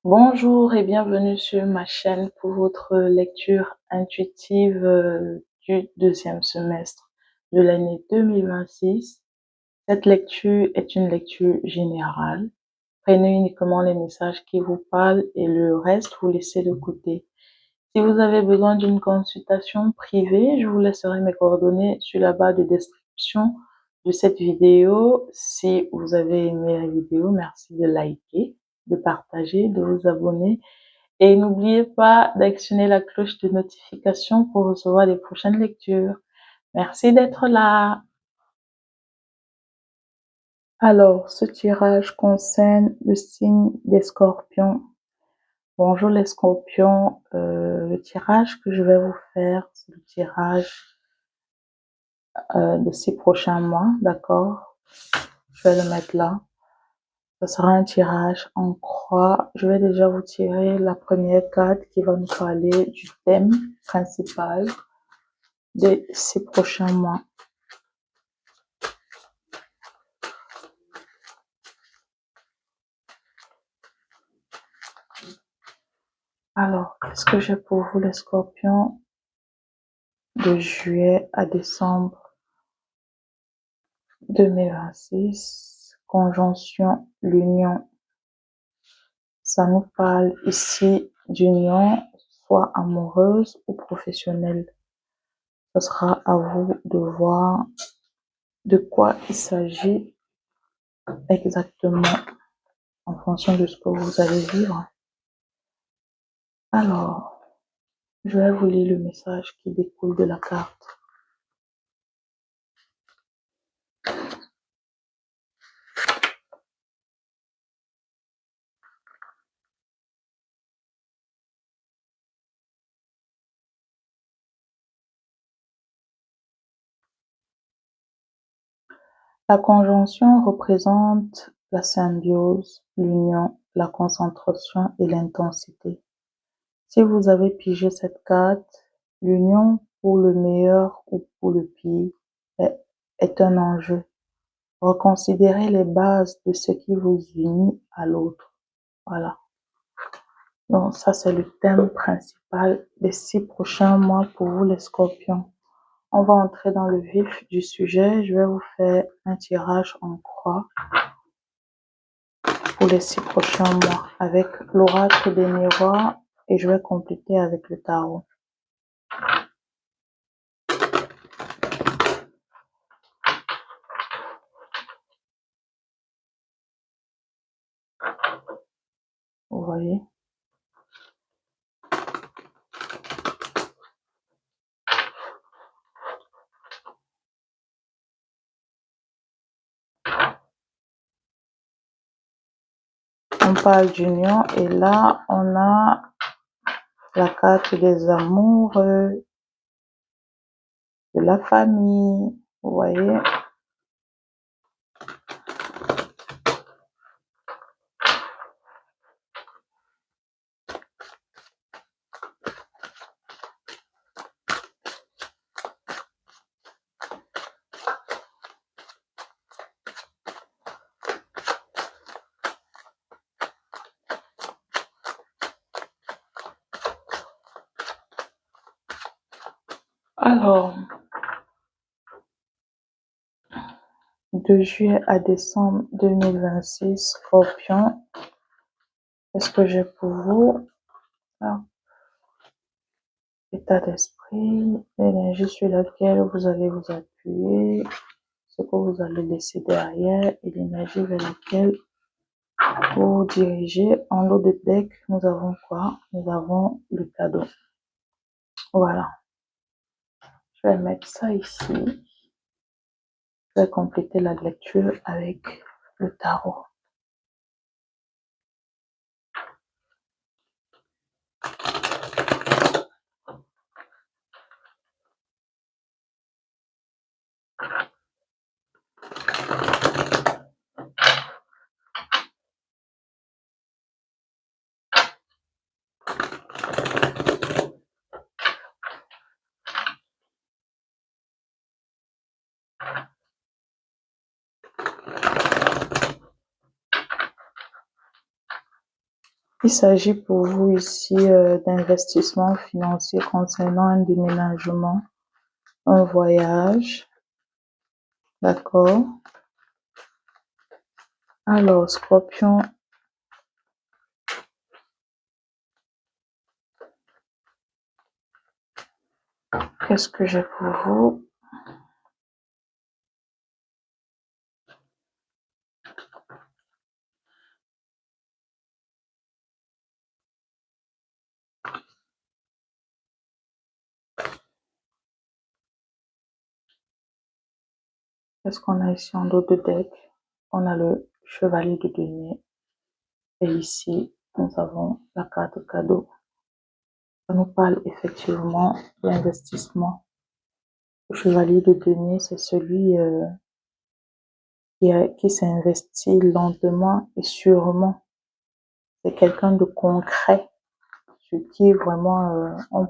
Bonjour et bienvenue sur ma chaîne pour votre lecture intuitive du deuxième semestre de l'année 2026. Cette lecture est une lecture générale. Prenez uniquement les messages qui vous parlent et le reste, vous laissez de côté. Si vous avez besoin d'une consultation privée, je vous laisserai mes coordonnées sur la barre de description de cette vidéo. Si vous avez aimé la vidéo, merci de liker, de partager, de vous abonner. Et n'oubliez pas d'actionner la cloche de notification pour recevoir les prochaines lectures. Merci d'être là. Alors, ce tirage concerne le signe des scorpions. Bonjour les scorpions, le tirage que je vais vous faire, c'est le tirage de 6 prochains mois, d'accord? Je vais le mettre là. Ce sera un tirage en croix. Je vais déjà vous tirer la première carte qui va nous parler du thème principal des 6 prochains mois. Alors, qu'est-ce que j'ai pour vous les scorpions de juillet à décembre 2026? Conjonction, l'union. Ça nous parle ici d'union, soit amoureuse ou professionnelle. Ce sera à vous de voir de quoi il s'agit exactement en fonction de ce que vous allez vivre. Alors, je vais vous lire le message qui découle de la carte. La conjonction représente la symbiose, l'union, la concentration et l'intensité. Si vous avez pigé cette carte, l'union pour le meilleur ou pour le pire est un enjeu. Reconsidérez les bases de ce qui vous unit à l'autre. Voilà. Donc ça, c'est le thème principal des 6 prochains mois pour vous les scorpions. On va entrer dans le vif du sujet. Je vais vous faire un tirage en croix pour les 6 prochains mois avec l'oracle des miroirs et je vais compléter avec le tarot. Vous voyez? On parle d'union et là, on a la carte des amoureux, de la famille, vous voyez? Alors, de juillet à décembre 2026, Scorpion, qu'est-ce que j'ai pour vous? Alors, état d'esprit, l'énergie sur laquelle vous allez vous appuyer, ce que vous allez laisser derrière et l'énergie vers laquelle vous vous dirigez. En lot de deck, nous avons quoi? Nous avons le cadeau. Voilà. Je vais mettre ça ici. Je vais compléter la lecture avec le tarot. Il s'agit pour vous ici d'investissement financier concernant un déménagement, un voyage, d'accord? Alors, Scorpion, qu'est-ce que j'ai pour vous? Qu'est-ce qu'on a ici en dos de deck? On a le chevalier de denier. Et ici, nous avons la carte cadeau. Ça nous parle effectivement d'investissement. Le chevalier de denier, c'est celui qui s'investit lentement et sûrement. C'est quelqu'un de concret, sur qui vraiment on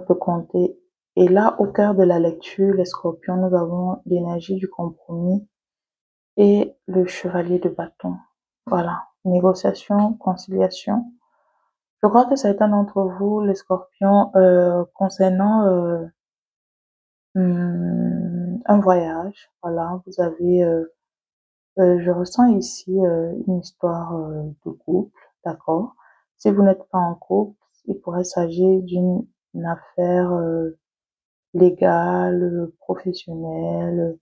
peut compter. Et là, au cœur de la lecture, les scorpions, nous avons l'énergie du compromis et le chevalier de bâton. Voilà, négociation, conciliation. Je crois que certains d'entre vous, les scorpions, concernant un voyage, voilà, vous avez, je ressens ici une histoire de couple, d'accord? Si vous n'êtes pas en couple, il pourrait s'agir d'une affaire légale, professionnelle,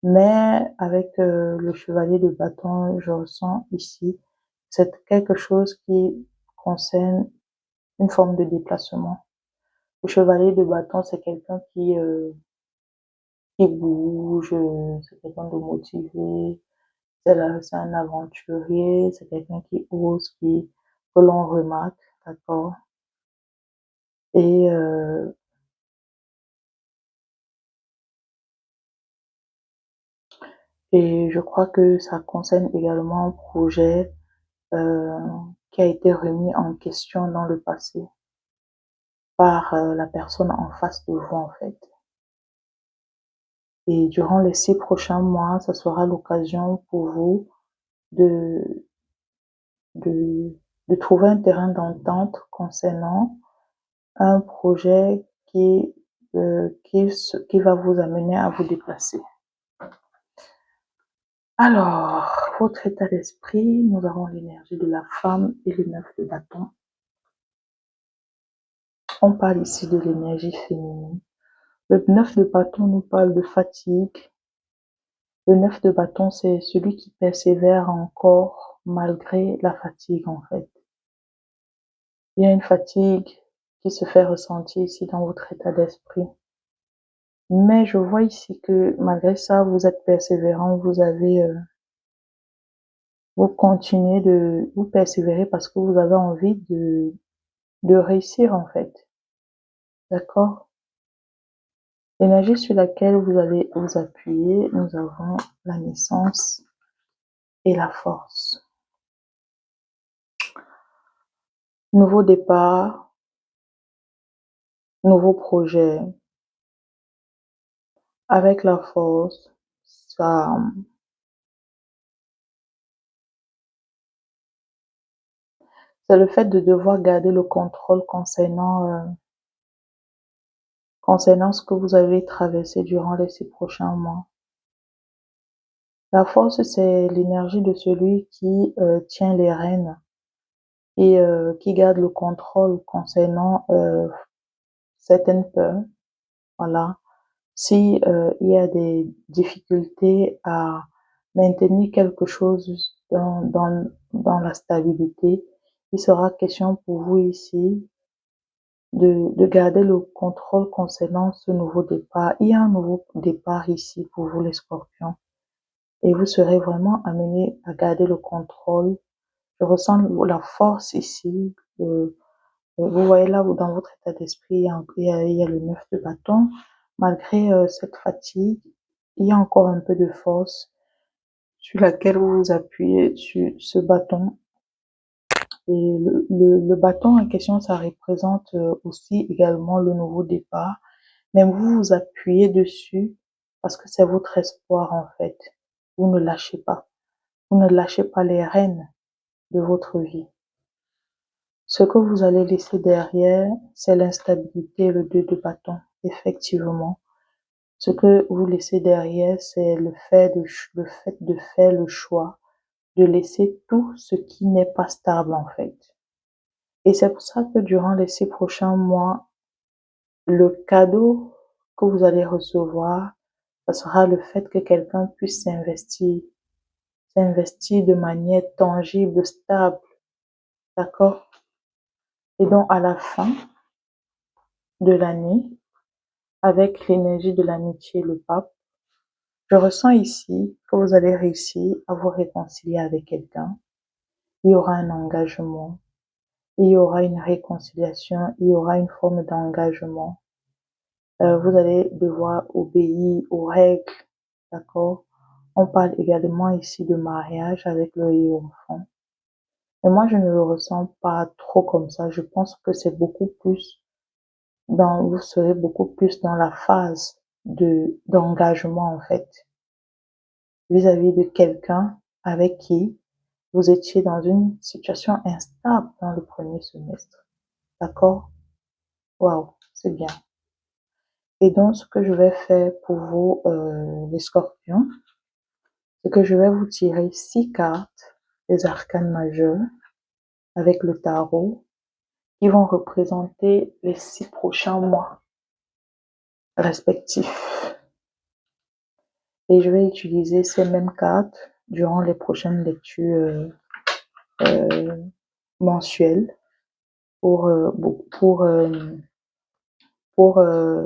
mais avec le chevalier de bâton, je ressens ici, c'est quelque chose qui concerne une forme de déplacement. Le chevalier de bâton, c'est quelqu'un qui bouge, c'est quelqu'un de motivé, c'est un aventurier, c'est quelqu'un qui ose, que l'on remarque, d'accord? Et, euh, et je crois que ça concerne également un projet euh, qui a été remis en question dans le passé par la personne en face de vous, en fait. Et durant les 6 prochains mois, ça sera l'occasion pour vous de, de, de trouver un terrain d'entente concernant un projet qui va vous amener à vous déplacer. Alors, votre état d'esprit, nous avons l'énergie de la femme et le 9 de bâton. On parle ici de l'énergie féminine. Le 9 de bâton nous parle de fatigue. Le 9 de bâton, c'est celui qui persévère encore malgré la fatigue, en fait. Il y a une fatigue qui se fait ressentir ici dans votre état d'esprit. Mais je vois ici que malgré ça, vous êtes persévérant, vous continuez vous persévérer parce que vous avez envie de réussir en fait. D'accord? L'énergie sur laquelle vous allez vous appuyer, nous avons la naissance et la force. Nouveau départ, nouveau projet. Avec la force, ça, c'est le fait de devoir garder le contrôle concernant ce que vous allez traverser durant les 6 prochains mois. La force, c'est l'énergie de celui qui tient les rênes et qui garde le contrôle concernant certaines peurs. Voilà. Si il y a des difficultés à maintenir quelque chose dans la stabilité, il sera question pour vous ici de garder le contrôle concernant ce nouveau départ. Il y a un nouveau départ ici pour vous les scorpions et vous serez vraiment amenés à garder le contrôle. Je ressens la force ici. Vous voyez là, dans votre état d'esprit, il y a le 9 de bâton. Malgré cette fatigue, il y a encore un peu de force sur laquelle vous vous appuyez sur ce bâton. Et le bâton en question, ça représente aussi également le nouveau départ. Mais vous vous appuyez dessus parce que c'est votre espoir en fait. Vous ne lâchez pas. Vous ne lâchez pas les rênes de votre vie. Ce que vous allez laisser derrière, c'est l'instabilité, le 2 de bâton, effectivement. Ce que vous laissez derrière, c'est le fait de faire le choix de laisser tout ce qui n'est pas stable, en fait. Et c'est pour ça que durant les 6 prochains mois, le cadeau que vous allez recevoir, ce sera le fait que quelqu'un puisse s'investir de manière tangible, stable, d'accord? Et donc, à la fin de l'année, avec l'énergie de l'amitié, le pape, je ressens ici que vous allez réussir à vous réconcilier avec quelqu'un. Il y aura un engagement, il y aura une réconciliation, il y aura une forme d'engagement. Vous allez devoir obéir aux règles, d'accord? On parle également ici de mariage avec le et enfant. Et moi, je ne le ressens pas trop comme ça. Je pense que c'est beaucoup plus vous serez beaucoup plus dans la phase d'engagement, en fait, vis-à-vis de quelqu'un avec qui vous étiez dans une situation instable dans le premier semestre. D'accord? Waouh, c'est bien. Et donc, ce que je vais faire pour vous, les scorpions, c'est que je vais vous tirer 6 cartes des arcanes majeurs avec le tarot qui vont représenter les 6 prochains mois respectifs. Et je vais utiliser ces mêmes cartes durant les prochaines lectures mensuelles pour, pour, pour, euh,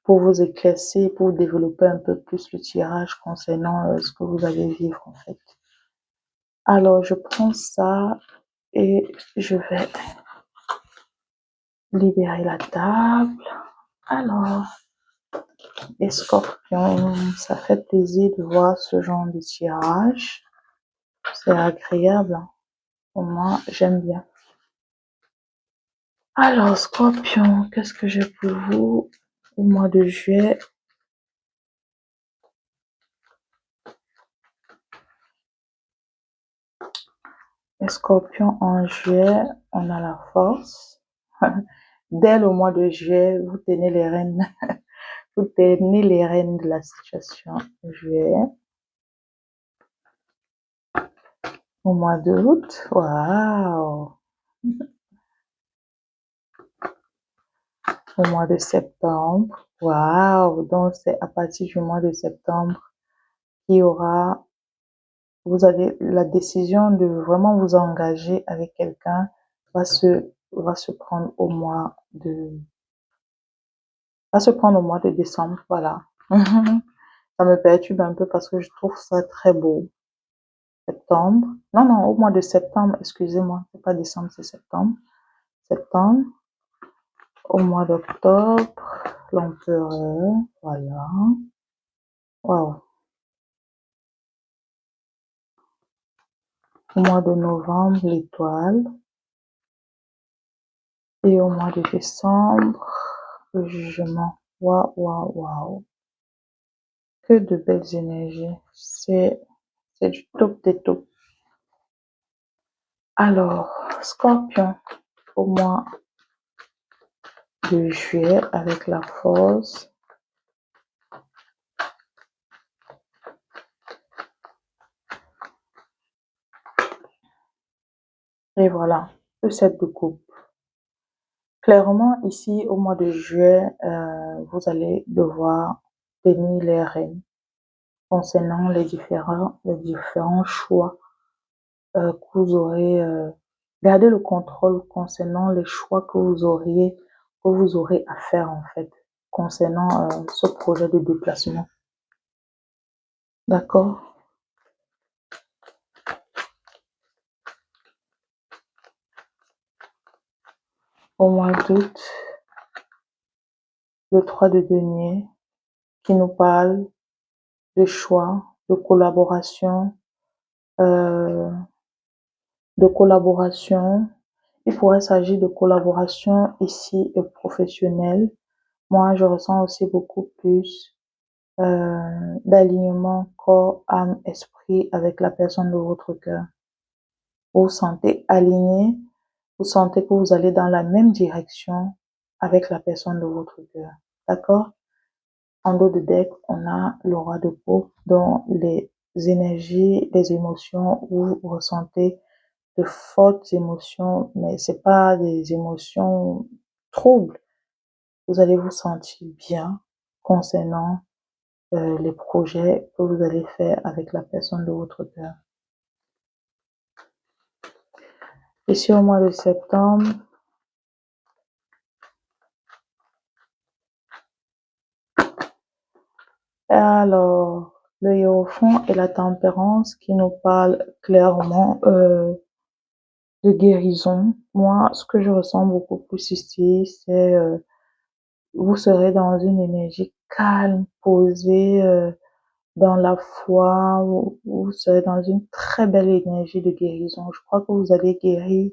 pour vous éclaircir, pour développer un peu plus le tirage concernant ce que vous allez vivre en fait. Alors, je prends ça et je vais libérer la table. Alors, les scorpions, ça fait plaisir de voir ce genre de tirage. C'est agréable. Pour moi, j'aime bien. Alors, scorpion, qu'est-ce que j'ai pour vous au mois de juillet? Les scorpions en juillet, on a la force. Dès le mois de juillet, vous tenez les rênes. Vous tenez les rênes de la situation. Juillet. Au mois d'août, waouh. Au mois de septembre, waouh. Donc, c'est à partir du mois de septembre qu'il y aura, vous avez la décision de vraiment vous engager avec quelqu'un va se prendre au mois de, va se prendre au mois de décembre, voilà. Ça me perturbe un peu parce que je trouve ça très beau. Septembre. Non, non, au mois de septembre, excusez-moi, c'est pas décembre, c'est septembre. Septembre. Au mois d'octobre, l'empereur, voilà. Waouh. Au mois de novembre, l'étoile. Et au mois de décembre, le jugement. Waouh, waouh, waouh. Que de belles énergies. C'est du top des tops. Alors, Scorpion, au mois de juillet avec la force. Et voilà, le 7 de coupe. Clairement, ici, au mois de juillet, vous allez devoir tenir les rênes concernant les différents choix que vous aurez. Garder le contrôle concernant les choix que vous aurez à faire en fait, concernant ce projet de déplacement. D'accord? Au mois d'août, le 3 de denier, qui nous parle de choix, de collaboration, euh, de collaboration. Il pourrait s'agir de collaboration ici professionnelle. Moi, je ressens aussi beaucoup plus d'alignement corps, âme, esprit avec la personne de votre cœur. Vous vous sentez aligné, vous sentez que vous allez dans la même direction avec la personne de votre cœur. D'accord? En dos de deck, on a le roi de peau, dont les énergies, les émotions, vous ressentez de fortes émotions, mais c'est pas des émotions troubles. Vous allez vous sentir bien concernant les projets que vous allez faire avec la personne de votre cœur. Ici, au mois de septembre, alors, le hiérophant et la tempérance qui nous parlent clairement de guérison. Moi, ce que je ressens beaucoup plus ici, c'est vous serez dans une énergie calme, posée, dans la foi, vous serez dans une très belle énergie de guérison. Je crois que vous allez guérir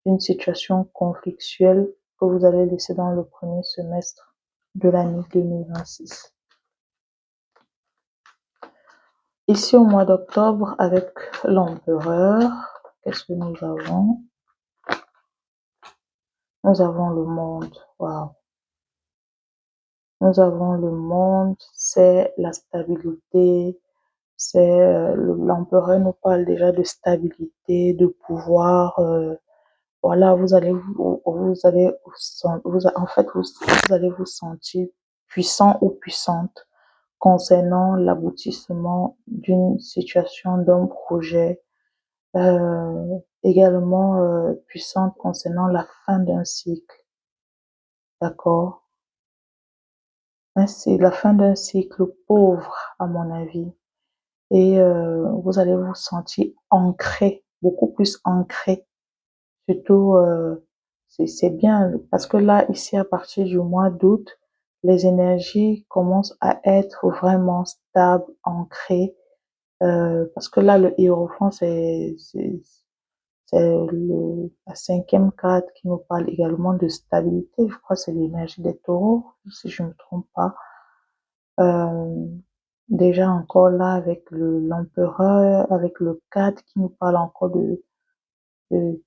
une situation conflictuelle que vous allez laisser dans le premier semestre de l'année 2026. Ici, au mois d'octobre, avec l'empereur, qu'est-ce que nous avons? Nous avons le monde. Waouh. Nous avons le monde, c'est la stabilité, c'est l'empereur nous parle déjà de stabilité, de pouvoir. Voilà, vous allez en fait vous allez vous sentir puissant ou puissante concernant l'aboutissement d'une situation, d'un projet, également puissante concernant la fin d'un cycle, d'accord? Ainsi, la fin d'un cycle pauvre, à mon avis. Et vous allez vous sentir ancré, beaucoup plus ancré. Surtout, c'est bien parce que là, ici, à partir du mois d'août, les énergies commencent à être vraiment stables, ancrées. Parce que là, le hiérophant, c'est la cinquième carte qui nous parle également de stabilité. Je crois que c'est l'énergie des taureaux, si je ne me trompe pas. Euh, Déjà encore là, avec l'empereur, avec le 4 qui nous parle encore de, de-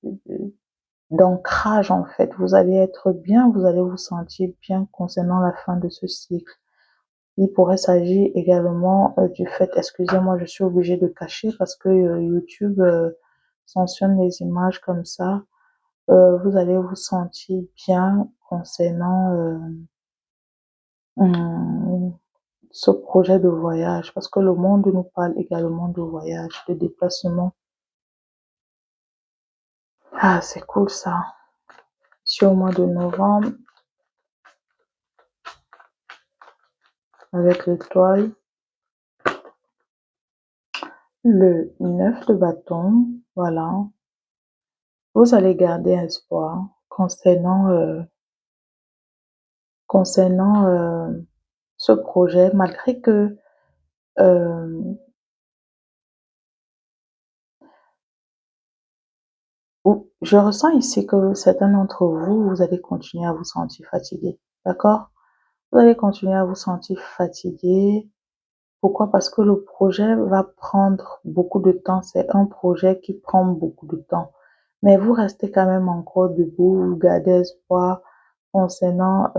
d'ancrage en fait. Vous allez être bien, vous allez vous sentir bien concernant la fin de ce cycle. Il pourrait s'agir également du fait, excusez-moi, je suis obligée de cacher parce que YouTube sanctionne les images comme ça. Vous allez vous sentir bien concernant hum, ce projet de voyage parce que le monde nous parle également de voyage, de déplacement. Ah, c'est cool ça. Sur au mois de novembre, avec l'étoile, le 9 de bâton, voilà. Vous allez garder espoir concernant ce projet, malgré que euh, je ressens ici que certains d'entre vous, vous allez continuer à vous sentir fatigué, d'accord? Vous allez continuer à vous sentir fatigué. Pourquoi? Parce que le projet va prendre beaucoup de temps. C'est un projet qui prend beaucoup de temps. Mais vous restez quand même encore debout, vous gardez espoir concernant,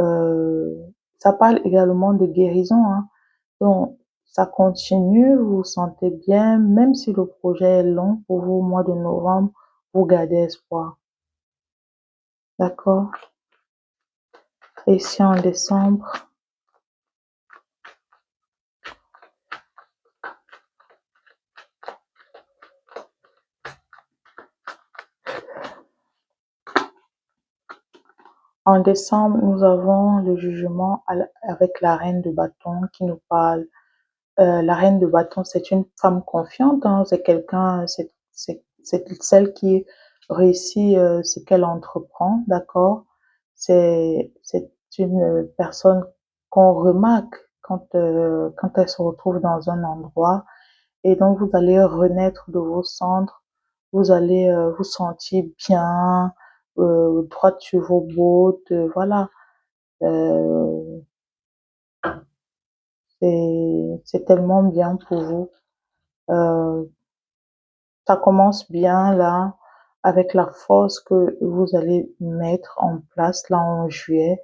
ça parle également de guérison, hein. Donc, ça continue, vous vous sentez bien, même si le projet est long pour vous au mois de novembre, vous gardez espoir. D'accord? Et si en décembre, nous avons le jugement avec la reine de bâton qui nous parle. La reine de bâton, c'est une femme confiante, hein, c'est quelqu'un, c'est celle qui réussit ce qu'elle entreprend, d'accord? C'est une personne qu'on remarque quand elle se retrouve dans un endroit et donc vous allez renaître de vos cendres, vous allez vous sentir bien, droite sur vos bottes, voilà. Euh, C'est tellement bien pour vous. Euh, Ça commence bien là, avec la force que vous allez mettre en place là en juillet.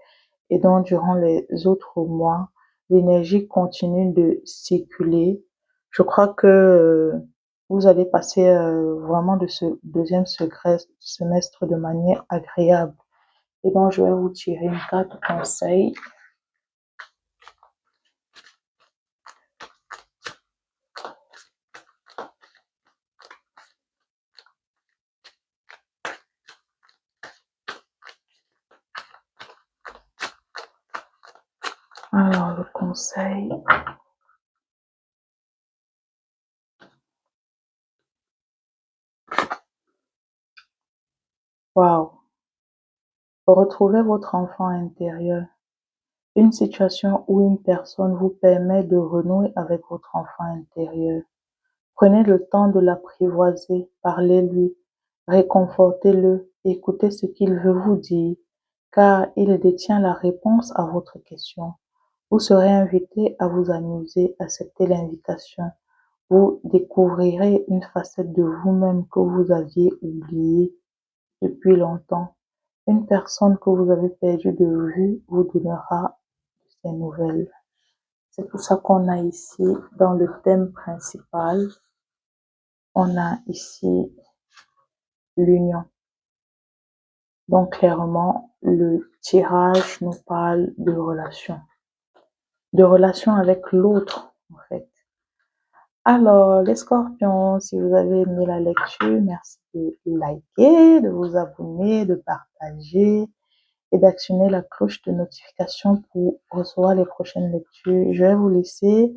Et donc, durant les autres mois, l'énergie continue de circuler. Je crois que vous allez passer vraiment de ce deuxième semestre de manière agréable. Et donc, je vais vous tirer une carte conseil. Alors, le conseil. Waouh! Retrouvez votre enfant intérieur. Une situation ou une personne vous permet de renouer avec votre enfant intérieur. Prenez le temps de l'apprivoiser, parlez-lui, réconfortez-le, écoutez ce qu'il veut vous dire, car il détient la réponse à votre question. Vous serez invité à vous amuser, acceptez l'invitation. Vous découvrirez une facette de vous-même que vous aviez oubliée depuis longtemps. Une personne que vous avez perdue de vue vous donnera de ses nouvelles. C'est tout ça qu'on a ici dans le thème principal. On a ici l'union. Donc clairement, le tirage nous parle de relation avec l'autre en fait. Alors, les scorpions, si vous avez aimé la lecture, merci de liker, de vous abonner, de partager et d'actionner la cloche de notification pour recevoir les prochaines lectures. Je vais vous laisser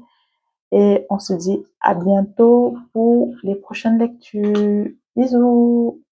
et on se dit à bientôt pour les prochaines lectures. Bisous!